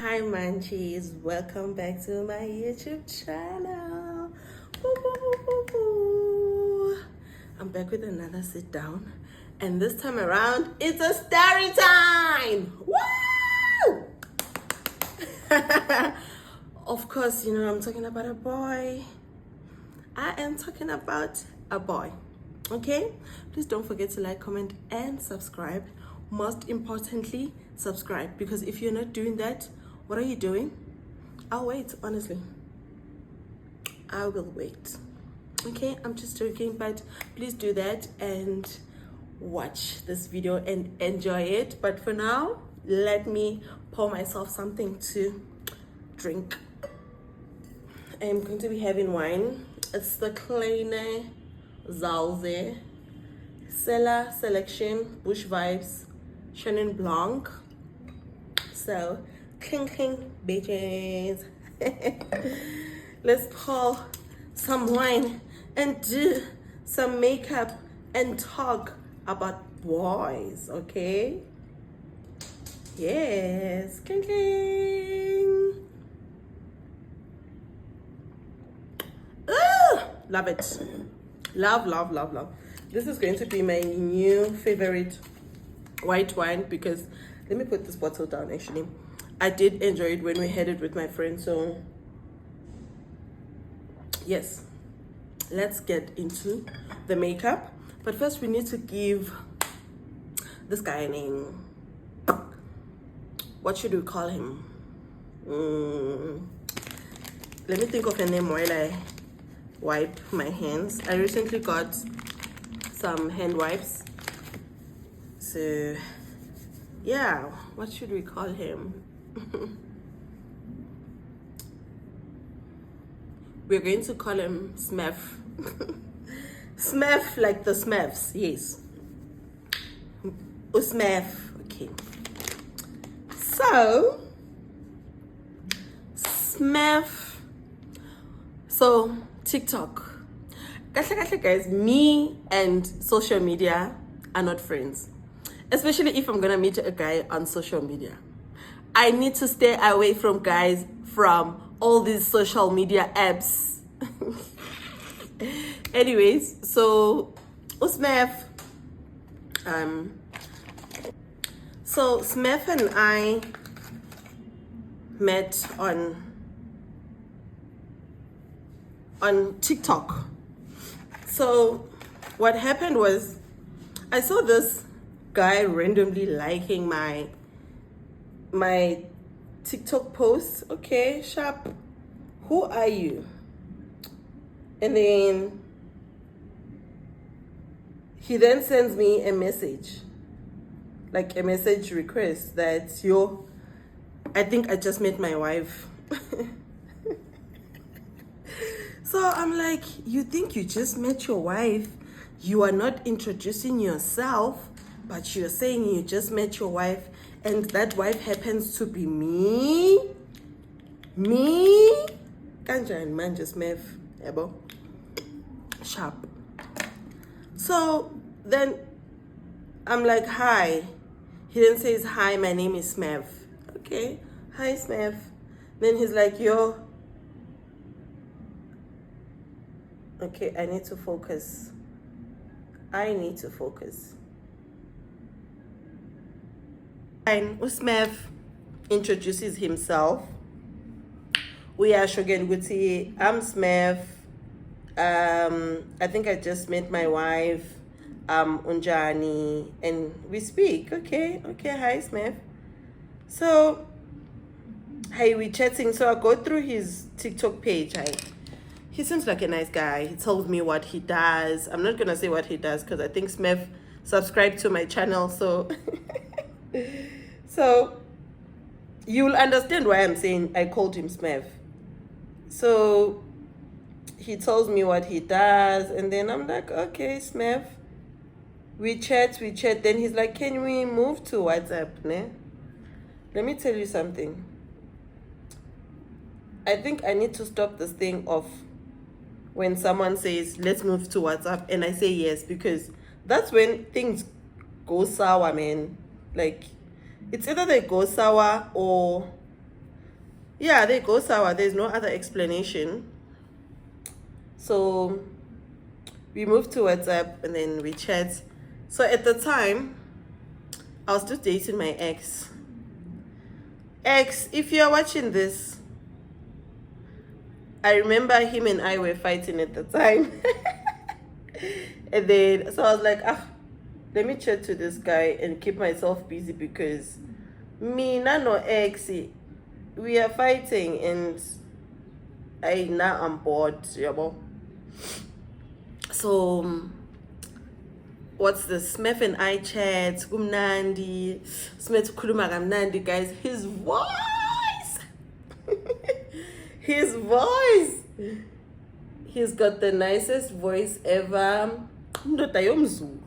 Hi Munchies, welcome back to my YouTube channel. Woo, woo, woo, woo, woo. I'm back with another sit down, and this time around it's a story time. Woo! Of course, I'm talking about a boy. I am talking about a boy. Okay? Please don't forget to like, comment, and subscribe. Most importantly, subscribe, because if you're not doing that, what are you doing? I'll wait, honestly. I will wait. Okay, I'm just joking, but please do that and watch this video and enjoy it. But for now, let me pour myself something to drink. I'm going to be having wine. It's the Kleine Zalze Cellar Selection Bush Vibes Chenin Blanc. So, cling, bitches. Let's pour some wine and do some makeup and talk about boys, okay? Yes, cling. Love it. Love. This is going to be my new favorite white wine, because let me put this bottle down. Actually, I did enjoy it when we had it with my friends. So yes, let's get into the makeup. But first we need to give this guy a name. What should we call him? Let me think of a name while I wipe my hands. I recently got some hand wipes, so yeah, what should we call him? We're going to call him Smef. Smef, like the Smefs. Yes, Usmef. Okay, so Smef. So TikTok. Guys, me and social media are not friends. Especially if I'm gonna meet a guy on social media. I need to stay away from guys from all these social media apps. Anyways, so Smef. So Smef and I met on TikTok. So what happened was, I saw this guy randomly liking my TikTok post. Okay, sharp, who are you? And then he then sends me a message, like a message request that I think I just met my wife. So I'm like, you think you just met your wife? You are not introducing yourself, but you're saying you just met your wife, and that wife happens to be me? Me? Kanjan man just met Ebo. Sharp. So then I'm like, hi. He then says, hi, my name is Smef. Okay, hi Smef. Then he's like, yo. Okay, I need to focus. And Usmef introduces himself. We are Shogen Guti. I'm Smef. I think I just met my wife, Unjani, and we speak. Okay, hi Smef. So, hey, we chatting. So I go through his TikTok page. He seems like a nice guy. He told me what he does. I'm not gonna say what he does because I think Smef subscribed to my channel, so so you'll understand why I'm saying I called him Smef. So he tells me what he does, and then I'm like, okay, Smef. We chat. Then he's like, can we move to WhatsApp, ne? Let me tell you something. I think I need to stop this thing of when someone says, let's move to WhatsApp, and I say yes, because that's when things go sour, man. Like, it's either they go sour or yeah, they go sour. There's no other explanation. So we moved to WhatsApp and then we chat. So at the time, I was just dating my ex. Ex, if you're watching this, I remember him and I were fighting at the time. And then, so I was like, let me chat to this guy and keep myself busy because me, no ex, we are fighting and now I'm bored, you know. So, what's this? Smith and I chat, kumnandi, Smith kuluma kamnandi, guys. His voice, his voice. He's got the nicest voice ever. Ndoda yomzulu.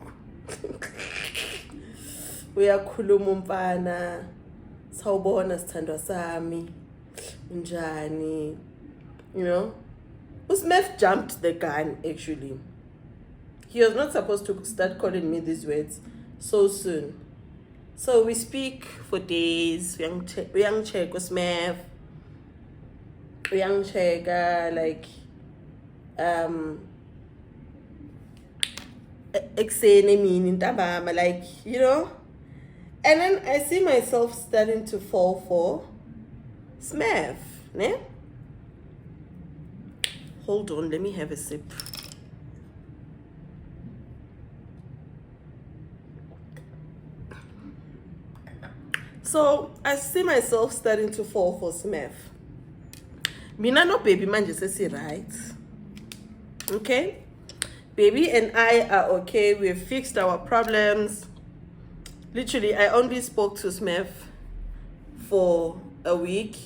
Uyakhuluma umfana. Sawubona sithandwa sami. Unjani? You know? Smith jumped the gun actually. He was not supposed to start calling me these words so soon. So we speak for days. We young check Smith. We young check like like, you know. And then I see myself starting to fall for Smith, ne? Hold on, let me have a sip. So I see myself starting to fall for Smith. Mina no baby man just say right. Okay? Baby and I are okay. We've fixed our problems. Literally, I only spoke to Smith for a week.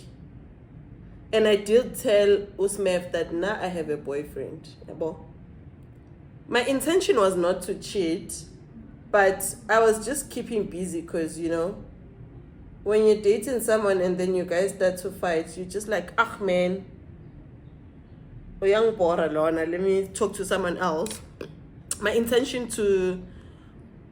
And I did tell Smith that now I have a boyfriend. My intention was not to cheat, but I was just keeping busy because, you know, when you're dating someone and then you guys start to fight, you're just like, man, let me talk to someone else. My intention to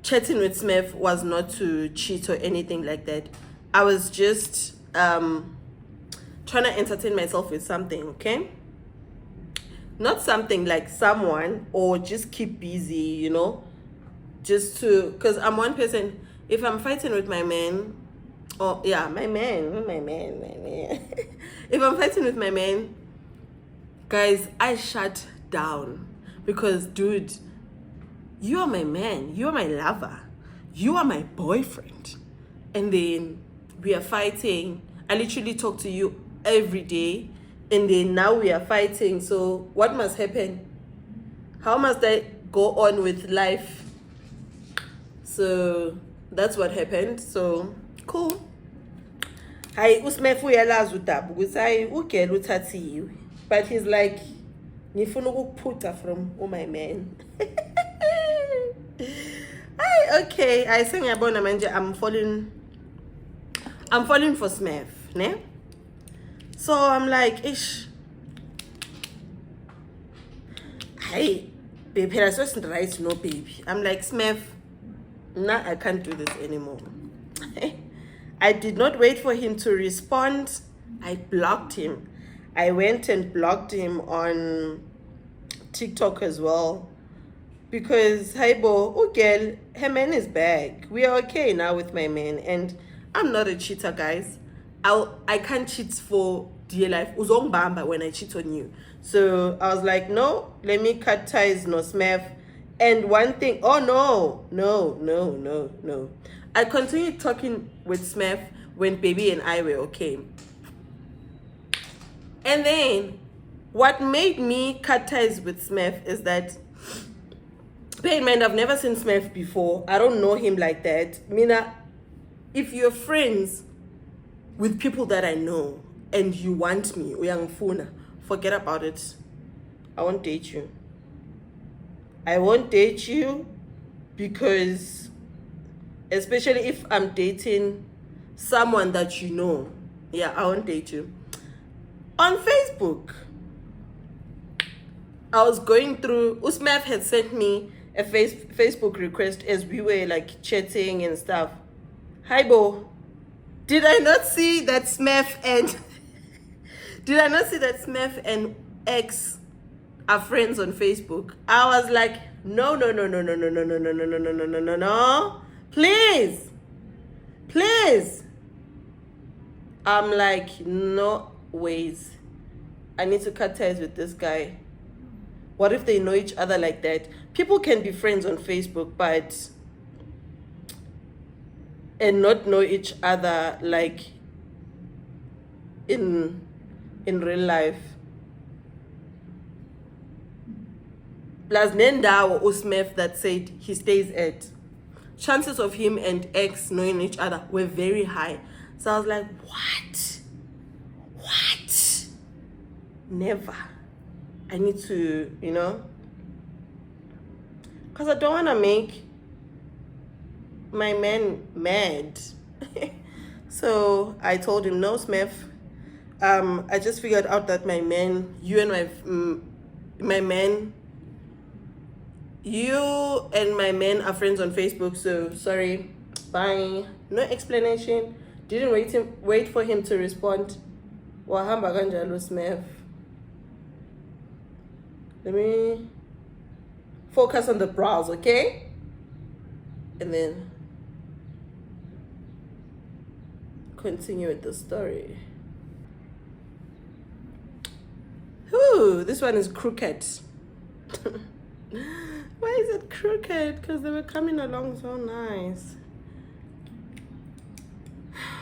chatting with Smith was not to cheat or anything like that. I was just trying to entertain myself with something, okay? Not something like someone or just keep busy, you know? Just to, because I'm one person, if I'm fighting with my man, my man. If I'm fighting with my man, guys, I shut down because, dude, you are my man, you are my lover, you are my boyfriend, and then we are fighting. I literally talk to you every day, and then now we are fighting. So what must happen? How must I go on with life? So that's what happened. So cool. Hayi uSmith uyalazi udaba ukuthi hayi ugela uthathiwe, but he's like ngifuna ukukuphuca from my man. Hayi okay, I say ngiyabona manje I'm falling for Smith, ne? So I'm like, ish. Hey, baby, that's just right, no baby. I'm like, Smith, nah, I can't do this anymore. I did not wait for him to respond. I blocked him. I went and blocked him on TikTok as well. Because, hey, bo, girl, her man is back. We are okay now with my man. And I'm not a cheater, guys. I can't cheat for dear life. Uzongbamba when I cheat on you. So I was like, no, let me cut ties, no Smith. And one thing, no. I continued talking with Smith when baby and I were okay. And then what made me cut ties with Smith is that, bear in mind, I've never seen Smith before. I don't know him like that. Mina, if you're friends with people that I know and you want me, uyangifuna, forget about it. I won't date you. I won't date you because, especially if I'm dating someone that you know, I won't date you. On Facebook, I was going through, Usmaf had sent me a Facebook request as we were like chatting and stuff. Hi, Bo. Did I not see that Smith and Did I not see that Smith and X are friends on Facebook? I was like, no, no, no, no, no, no, no, no, no, no, no, no, no, no, no, no. Please. Please. I'm like, no ways. I need to cut ties with this guy. What if they know each other like that? People can be friends on Facebook, but and not know each other like in real life. Plus Nendawo Usmef that said he stays at. Chances of him and X knowing each other were very high. So I was like, what? What? Never. I need to, because I don't want to make my man mad. So I told him, no, Smith. I just figured out that my man, you and my man are friends on Facebook, so sorry, bye. No explanation. Didn't wait for him to respond. Wahamba kanjalo Smith. Let me focus on the brows, okay? And then continue with the story. Ooh, this one is crooked. Why is it crooked? Because they were coming along so nice.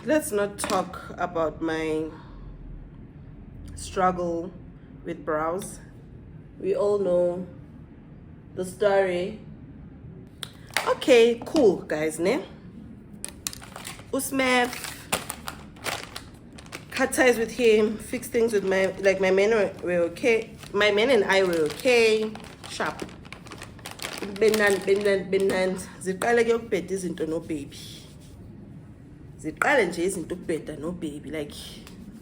Let's not talk about my struggle with brows. We all know the story. Okay, cool, guys, ne? Usmef, cut ties with him, fix things with my men were okay. My men and I were okay. Sharp. Benan. Ziqale ke ukubheda izinto no baby. Ziqale nje izinto ukubheda no baby, like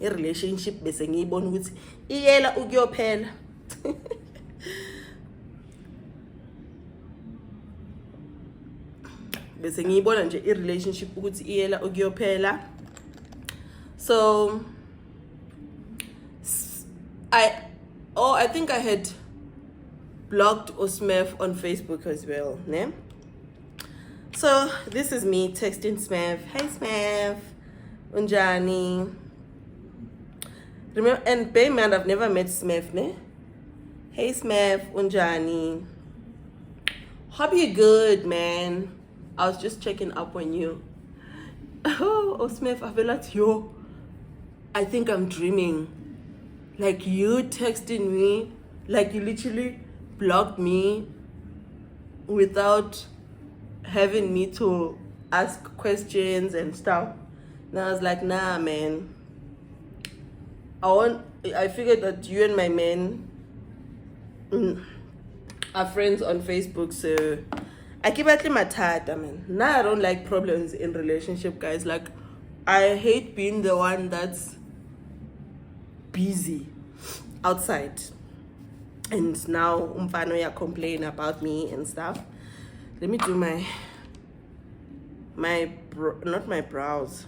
a relationship bese ngiyibona ukuthi iyela ukuyophela. Bese ngiyibona nje a relationship ukuthi iyela ukuyophela. So I think I had blocked Osmef on Facebook as well, ne? So this is me texting Smef. Hey Smef, Unjani. Remember, and bear in mind, I've never met Smef, ne? Hey Smef, Unjani. Hope you good, man. I was just checking up on you. Oh, Smef, I feel like I think I'm dreaming. Like you texting me, like you literally blocked me without having me to ask questions and stuff. And I was like, nah, man. I figured that you and my man are friends on Facebook, so I keep at my tata, man. Now I don't like problems in relationship, guys. Like, I hate being the one that's busy outside. And now umfano ya complain about me and stuff. Let me do not my brows,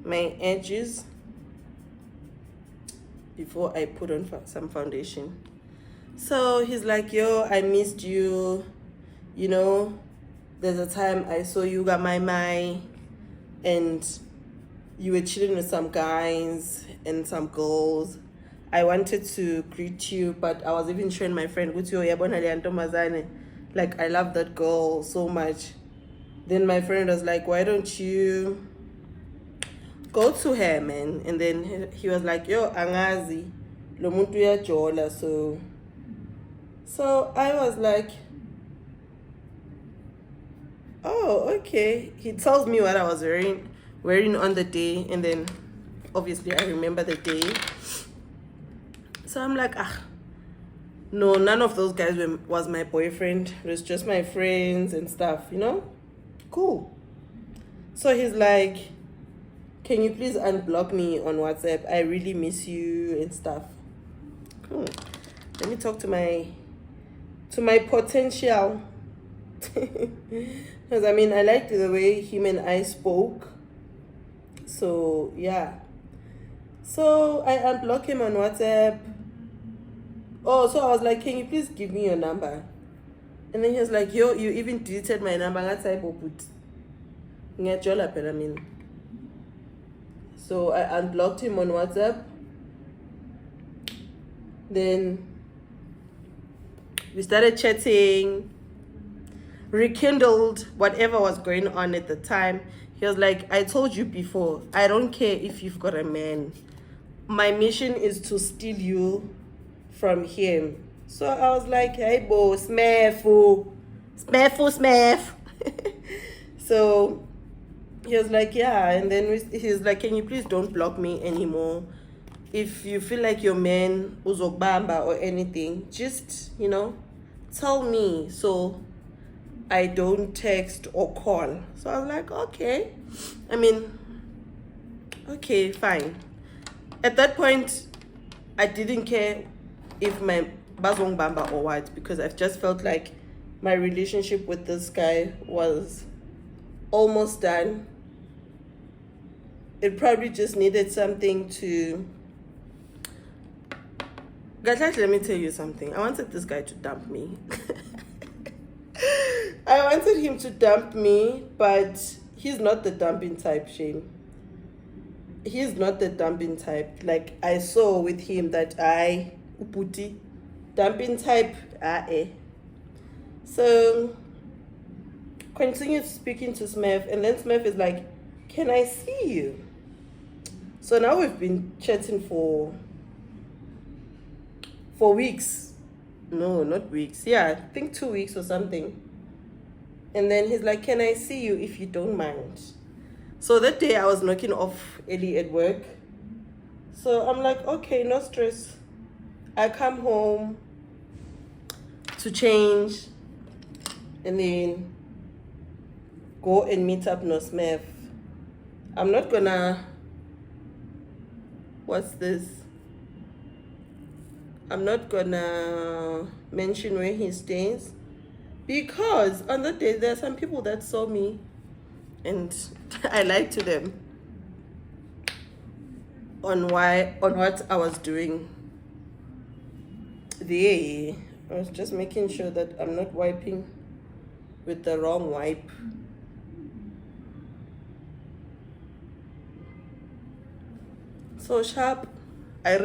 my edges before I put on some foundation. So he's like, yo, I missed you. There's a time I saw you got my and you were chilling with some guys and some girls. I wanted to greet you, but I was even showing my friend, like, I love that girl so much. Then my friend was like, why don't you go to her, man? And then he was like, yo, angazi, lo muntu uyajola. So I was like, oh, okay. He tells me what I was wearing on the day, and then obviously I remember the day. So I'm like, no, none of those guys was my boyfriend. It was just my friends and stuff, Cool. So he's like, can you please unblock me on WhatsApp? I really miss you and stuff. Cool. Let me talk to my potential. Because I liked the way him and I spoke. So yeah. So I unblock him on WhatsApp. Oh, so I was like, can you please give me your number? And then he was like, yo, you even deleted my number. So I unblocked him on WhatsApp. Then we started chatting, rekindled whatever was going on at the time. He was like, I told you before, I don't care if you've got a man. My mission is to steal you from him. So I was like, hey, bo, smafu. So he was like, yeah. And then he was like, can you please don't block me anymore? If you feel like your man uzokbamba or anything, just, tell me so I don't text or call. So I was like, okay. Okay, fine. At that point, I didn't care if my bazong bamba or what, because I've just felt like my relationship with this guy was almost done. It probably just needed something to... Guys, let me tell you something. I wanted this guy to dump me. I wanted him to dump me, but he's not the dumping type, Shane. He's not the dumping type. Like, I saw with him that uputi, dumping type, So, continued speaking to Smith, and then Smith is like, can I see you? So now we've been chatting for weeks. No, not weeks. Yeah, I think 2 weeks or something. And then he's like, can I see you if you don't mind? So that day I was knocking off early at work. So I'm like, okay, no stress. I come home to change and then go and meet up no Smith. I'm not gonna... What's this? I'm not gonna mention where he stays, because on that day there are some people that saw me and I lied to them on what I was doing there. I was just making sure that I'm not wiping with the wrong wipe. So sharp, I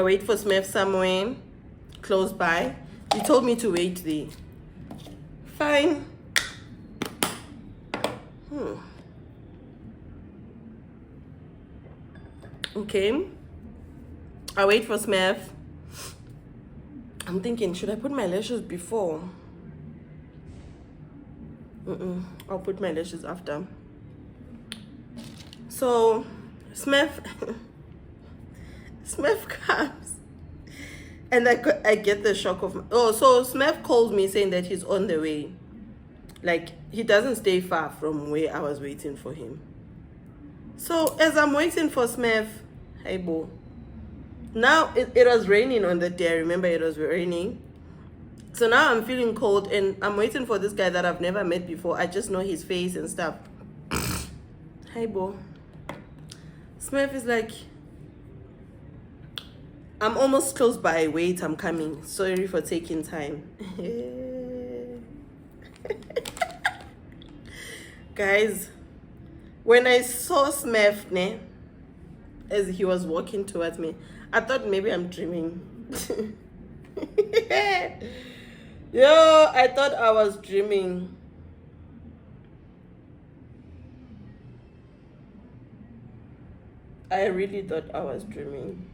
wait for Smith somewhere close by. He told me to wait there. Fine. Okay. I wait for Smith. I'm thinking, should I put my lashes before? I'll put my lashes after. So Smith comes, and I get the shock of so Smith called me saying that he's on the way. Like, he doesn't stay far from where I was waiting for him. So as I'm waiting for Smith, hey boo. Now it was raining on that day. I remember it was raining. So now I'm feeling cold and I'm waiting for this guy that I've never met before. I just know his face and stuff. Hey boo. Smith is like, I'm almost close by. Wait, I'm coming. Sorry for taking time. Guys, when I saw Smith as he was walking towards me, I thought maybe I'm dreaming. Yo, I thought I was dreaming. I really thought I was dreaming.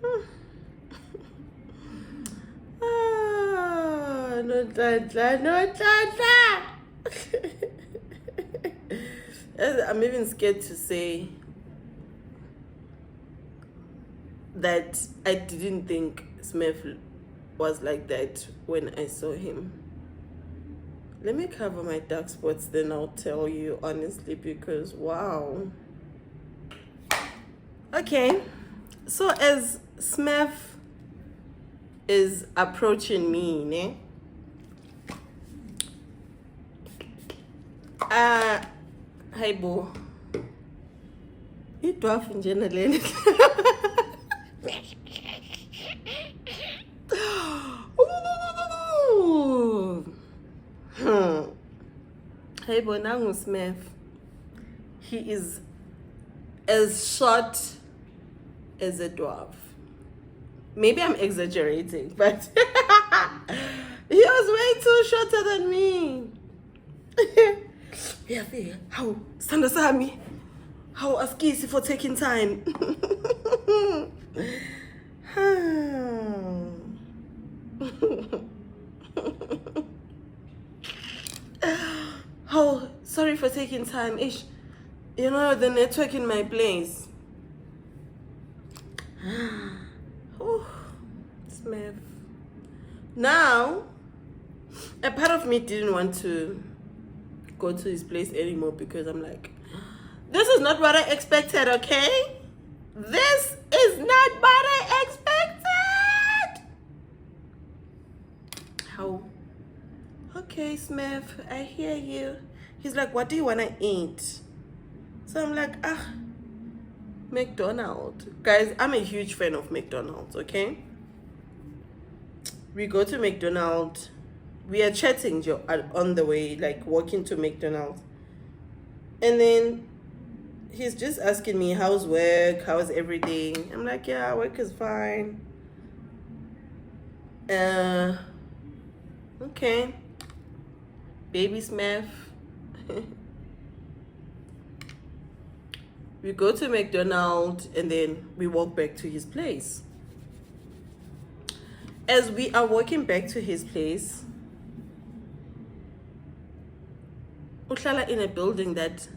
No. I'm even scared to say that I didn't think Smith was like that when I saw him. Let me cover my dark spots, then I'll tell you honestly, because wow. Okay, so as Smith is approaching me, ne? Hi bo. Idwarf in general. Hey bo, nangu Smith. He is as short as a dwarf. Maybe I'm exaggerating, but he was way too shorter than me. Yeah, how Sandasami? How askisi for taking time? Oh, sorry for taking time. Ish, you know the network in my place. Oh, Smith. Now, a part of me didn't want to go to his place anymore because I'm like, this is not what I expected, okay? This is not what I expected. How? Okay, Smith, I hear you. He's like, what do you want to eat? So I'm like, McDonald's. Guys, I'm a huge fan of McDonald's, okay? We go to McDonald's. We are chatting on the way, like walking to McDonald's. And then he's just asking me, how's work? How's everything? I'm like, yeah, work is fine. Okay. Baby Smith. We go to McDonald's and then we walk back to his place. As we are walking back to his place, uhlala in a building that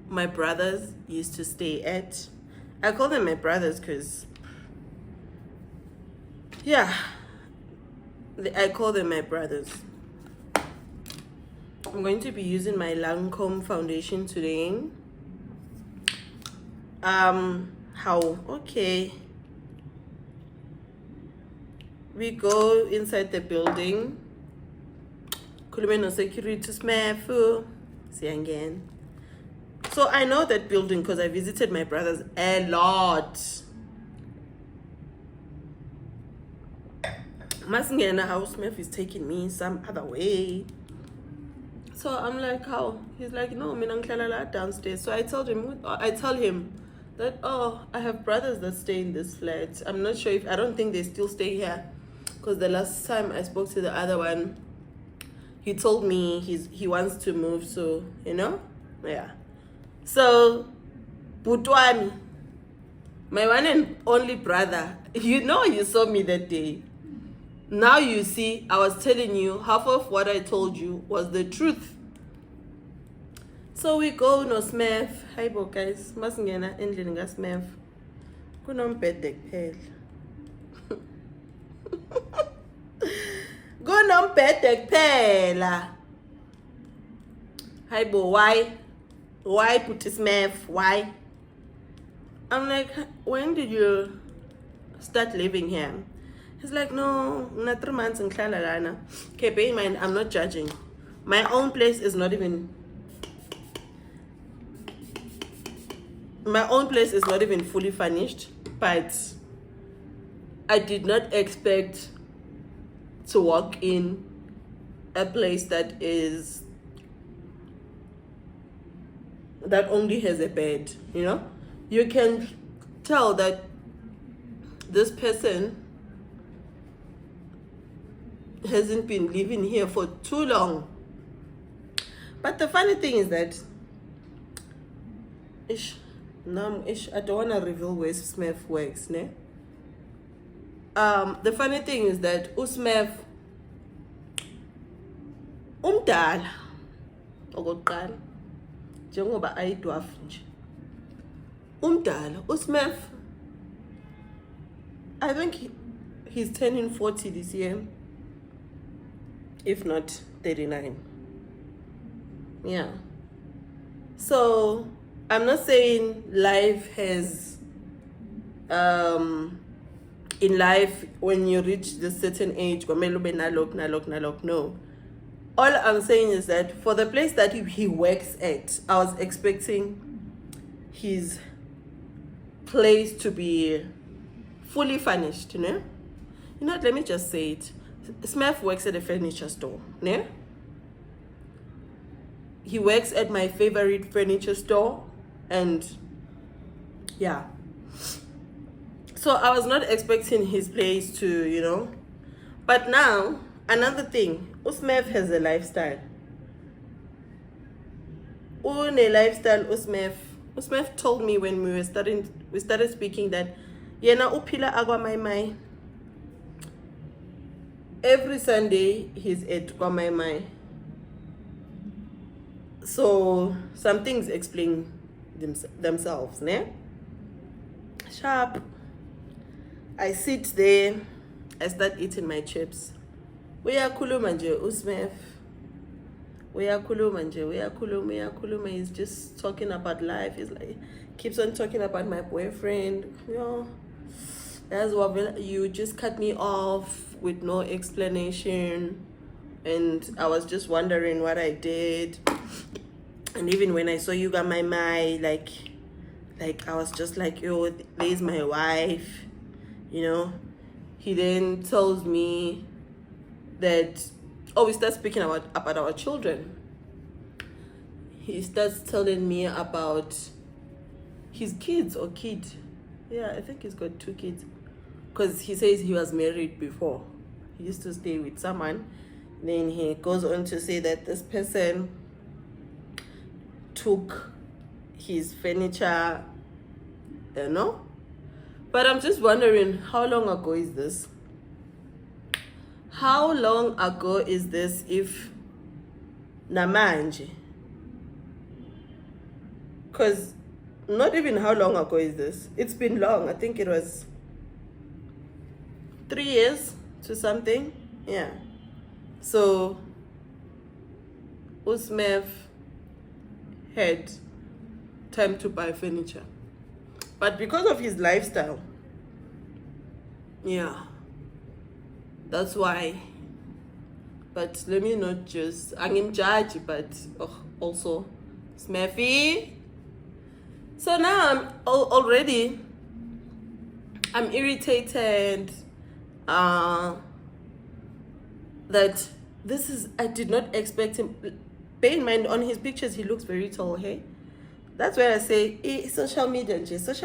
my brothers used to stay at. I call them my brothers because, yeah, I call them my brothers. I'm going to be using my Lancome foundation today. Okay. We go inside the building. Kulumeno security smafu. See again. So I know that building because I visited my brothers a lot. Masingena house Smith is taking me some other way. So I'm like, how? He's like, no, minangklala downstairs. So I tell him that, oh, I have brothers that stay in this flat. I'm not sure I don't think they still stay here. Because the last time I spoke to the other one, he told me he wants to move, so, you know? Yeah. So, Butwani, my one and only brother, you know you saw me that day. Now you see, I was telling you, half of what I told you was the truth. So we go no Smith. Hi bo guys, masingena endlini ka Smith. Kunombhede kuphela. Kunombhede kuphela. Hi bo, why? Why put Smith? Why? I'm like, when did you start living here? He's like, no, not 3 months in Klalana. Okay, bear in mind, I'm not judging. My own place is not even fully furnished, but I did not expect to walk in a place that only has a bed, you know? You can tell that this person hasn't been living here for too long. But the funny thing is that I don't want to reveal where Smith works, ne? The funny thing is that uSmith umdala okokuqala njengoba ayidwarf nje. Umdala uSmith, I think he's turning 40 this year, if not 39. Yeah. So I'm not saying life has in life, when you reach this certain age, no. All I'm saying is that for the place that he works at, I was expecting his place to be fully furnished, you know? You know what, let me just say it. Smith works at a furniture store, ne? He works at my favorite furniture store, and yeah. So I was not expecting his place to, you know. But now, another thing, Usmev has a lifestyle. Usmev told me when we started speaking that yena upila agwa mai. Every Sunday he's at Kwamaimai. So some things explain themselves, ne? Sharp. I sit there, I start eating my chips. Uyakhuluma nje Usmef. Uyakhuluma he's just talking about life. He's like, keeps on talking about my boyfriend. You know, that's what you just cut me off with no explanation, and I was just wondering what I did. And even when I saw you got my like I was just like, yo, there's my wife, you know. He then tells me that, oh, we start speaking about our children. He starts telling me about his kids or kid. Yeah, I think he's got 2 kids, because he says he was married before. He used to stay with someone. Then he goes on to say that this person took his furniture, you know. But I'm just wondering, how long ago is this? How long ago is this if namanje? Because not even how long ago is this. It's been long. I think it was 3 years to something. Yeah. So Usmev had time to buy furniture. But because of his lifestyle, yeah, that's why. But let me not just, I'm judge, but also Smurfy. So now I'm irritated that this is, I did not expect him. Bear in mind, on his pictures he looks very tall, hey? That's where I say, social media is such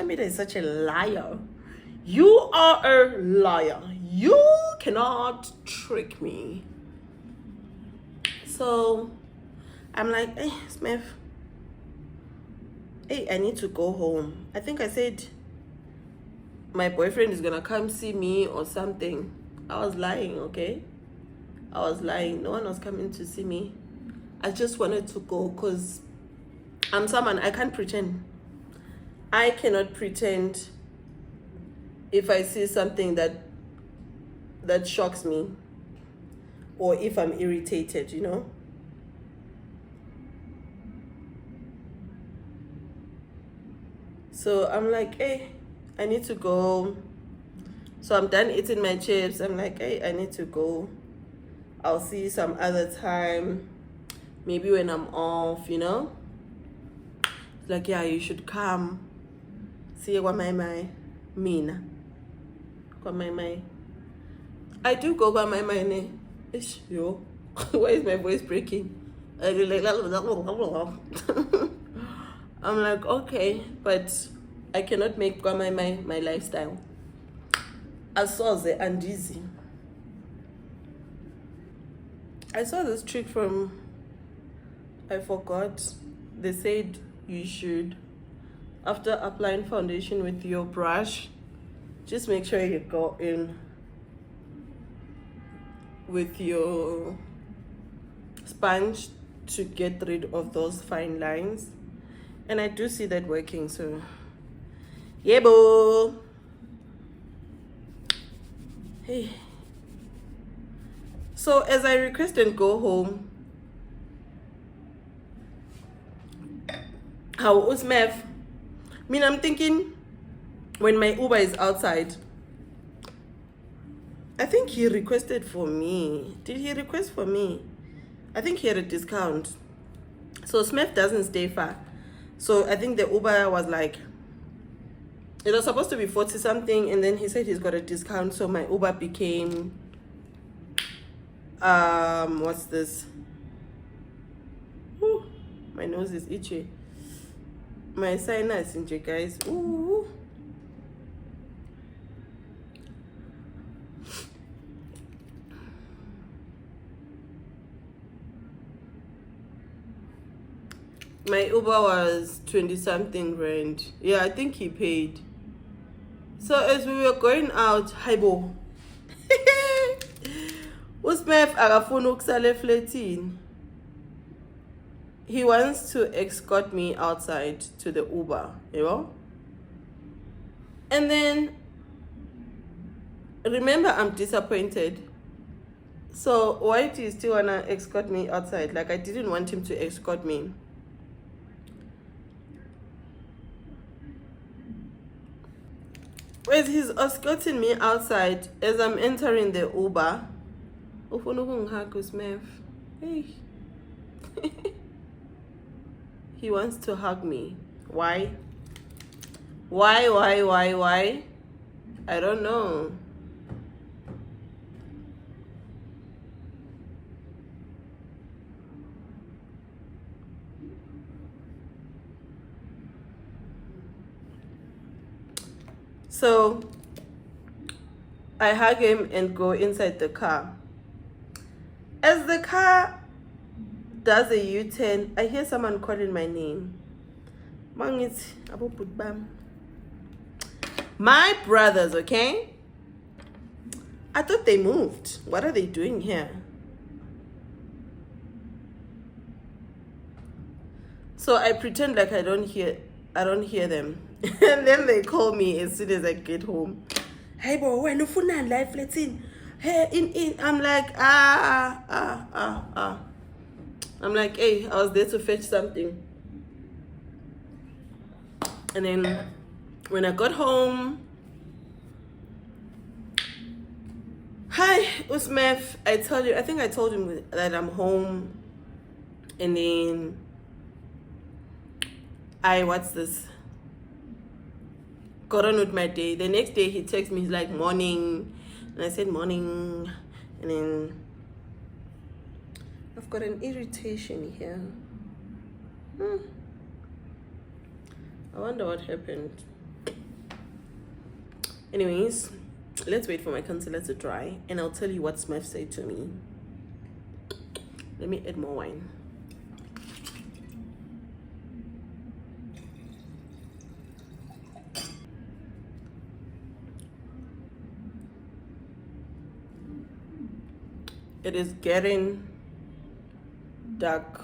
a liar. You are a liar. You cannot trick me. So I'm like, hey, Smith, hey, I need to go home. I think I said my boyfriend is gonna come see me or something. I was lying, okay? I was lying. No one was coming to see me. I just wanted to go because I'm someone, I can't pretend. I cannot pretend if I see something that shocks me, or if I'm irritated, you know. So I'm like, hey, I need to go. So I'm done eating my chips. I'm like, hey, I need to go. I'll see you some other time. Maybe when I'm off, you know. Like, yeah, you should come. See what my mina. My. I do go by my name. Ish, yo. Why is my voice breaking? I'm like, okay, but I cannot make my lifestyle. I saw the Andizi. I saw this trick from, I forgot. They said you should, after applying foundation with your brush, just make sure you go in with your sponge to get rid of those fine lines. And I do see that working, so yeah, boo. Hey. So as I request and go home, how was Mev? I'm thinking when my Uber is outside, I think he requested for me. Did he request for me? I think he had a discount. So Smith doesn't stay far. So I think the Uber was like, it was supposed to be 40 something, and then he said he's got a discount. So my Uber became, what's this? Ooh, my nose is itchy. My sinus itchy, guys. Ooh. My Uber was 20 something rand. Yeah, I think he paid. So as we were going out, Haibo. Usmef akafuna ukusala eflatini. He wants to escort me outside to the Uber, you know? And then, remember, I'm disappointed. So why do you still wanna escort me outside? Like, I didn't want him to escort me. Whereas he's escorting me outside as I'm entering the Uber. Hey. He wants to hug me. Why? Why? I don't know. So I hug him and go inside the car. As the car does a U-turn, I hear someone calling my name. My brothers, okay? I thought they moved. What are they doing here? So I pretend like I don't hear them. And then they call me as soon as I get home. Hey bro, when you find life, let's in. Hey, in. I'm like, I'm like, hey, I was there to fetch something. And then when I got home, hi, Usmef, I think I told him that I'm home. And then what's this? Got on with my day. The next day he texts me, he's like, morning. And I said, morning. And then I've got an irritation here. I wonder what happened. Anyways, let's wait for my concealer to dry and I'll tell you what Smith said to me. Let me add more wine. It is getting dark.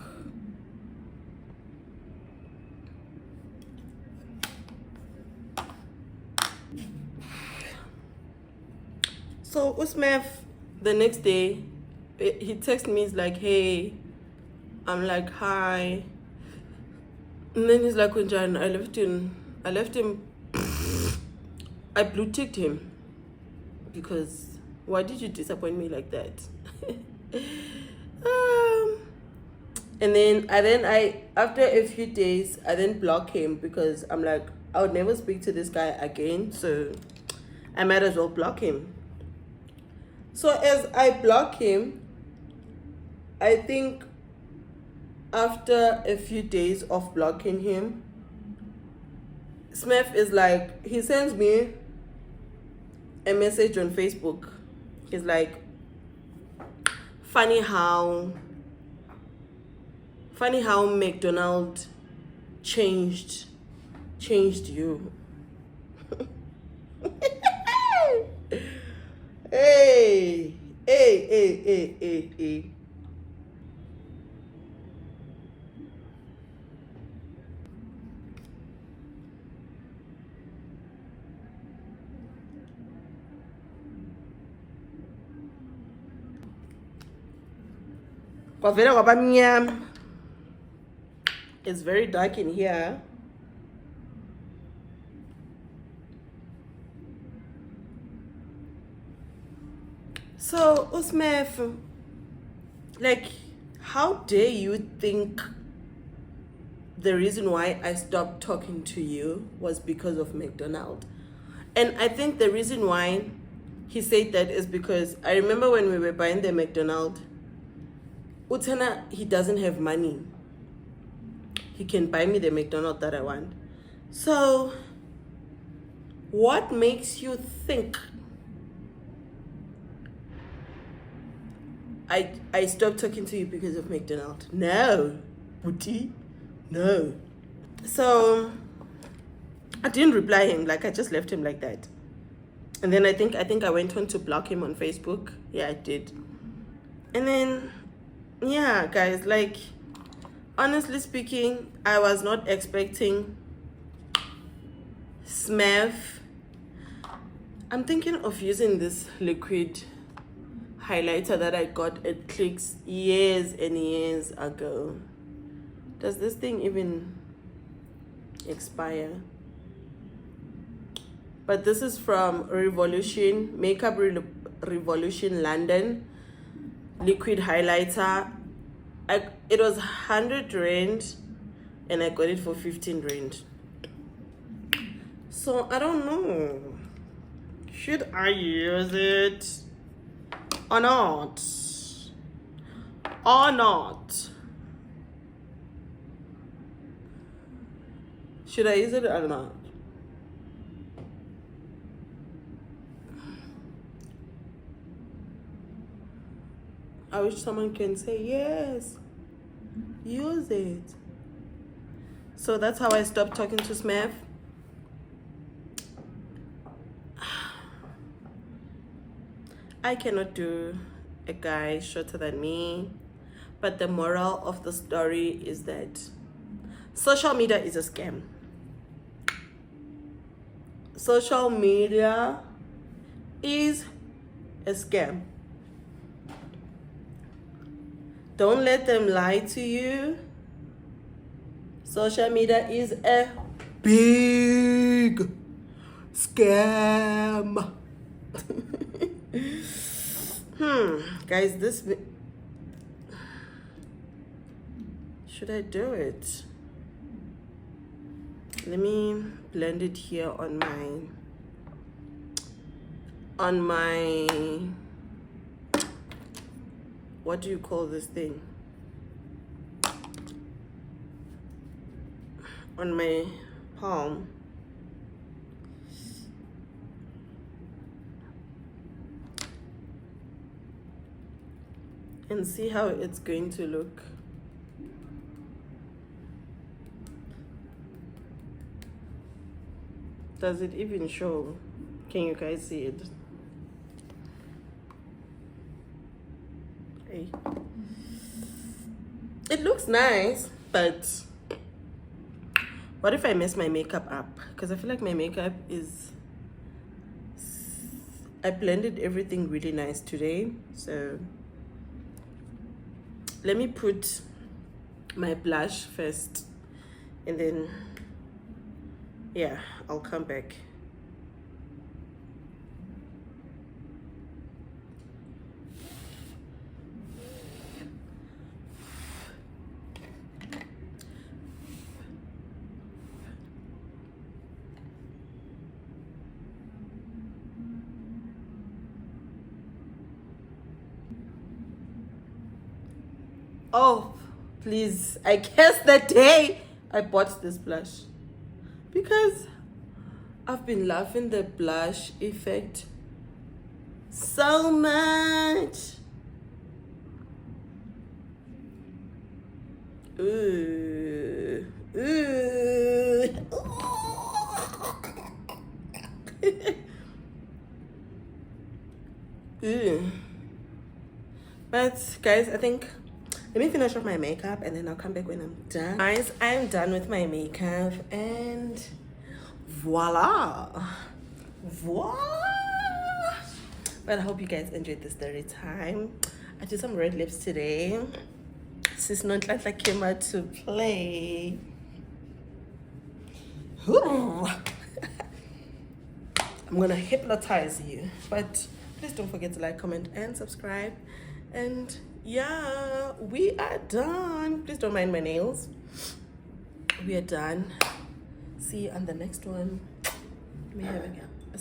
So Usmef, the next day, he texts me, he's like, hey. I'm like, hi. And then he's like, Kunjan, I left him, I blue ticked him. Because why did you disappoint me like that? And then I after a few days I then block him because I'm like, I would never speak to this guy again, so I might as well block him. So as I block him, I think after a few days of blocking him, Smith is like, he sends me a message on Facebook. He's like, funny how McDonald changed you. Hey. It's very dark in here. So, Usmef, like, how dare you think the reason why I stopped talking to you was because of McDonald? And I think the reason why he said that is because I remember when we were buying the McDonald, Utana, he doesn't have money. He can buy me the McDonald that I want. So, what makes you think I stopped talking to you because of McDonald? No, Booty, no. So I didn't reply him. Like, I just left him like that. And then I think I went on to block him on Facebook. Yeah, I did. And then, yeah, guys, like, honestly speaking, I was not expecting Smurf. I'm thinking of using this liquid highlighter that I got at Clicks years and years ago. Does this thing even expire? But this is from Revolution, Makeup Revolution London, liquid highlighter. It was 100 rand and I got it for 15 rand. So I don't know, should I use it or not? Or not? Should I use it or not? I wish someone can say yes, use it. So that's how I stopped talking to Smurf. I cannot do a guy shorter than me, but the moral of the story is that social media is a scam. Social media is a scam. Don't let them lie to you. Social media is a big scam. Guys, should I do it? Let me blend it here on my what do you call this thing? On my palm. And see how it's going to look. Does it even show? Can you guys see it? Hey. It looks nice, but what if I mess my makeup up? Because I feel like my makeup is... I blended everything really nice today, so let me put my blush first, and then yeah, I'll come back. Oh, please, I guess the day I bought this blush, because I've been loving the blush effect so much. Ooh, ooh. Ooh. But guys, I think let me finish off my makeup and then I'll come back when I'm done. Guys, I'm done with my makeup and voila. Voila. But I hope you guys enjoyed the story time. I did some red lips today. Sis Nontlantla came out to play. Ooh. I'm gonna hypnotize you. But Please don't forget to like, comment, and subscribe. And yeah, we are done. Please don't mind my nails. We are done. See you on the next one. May have a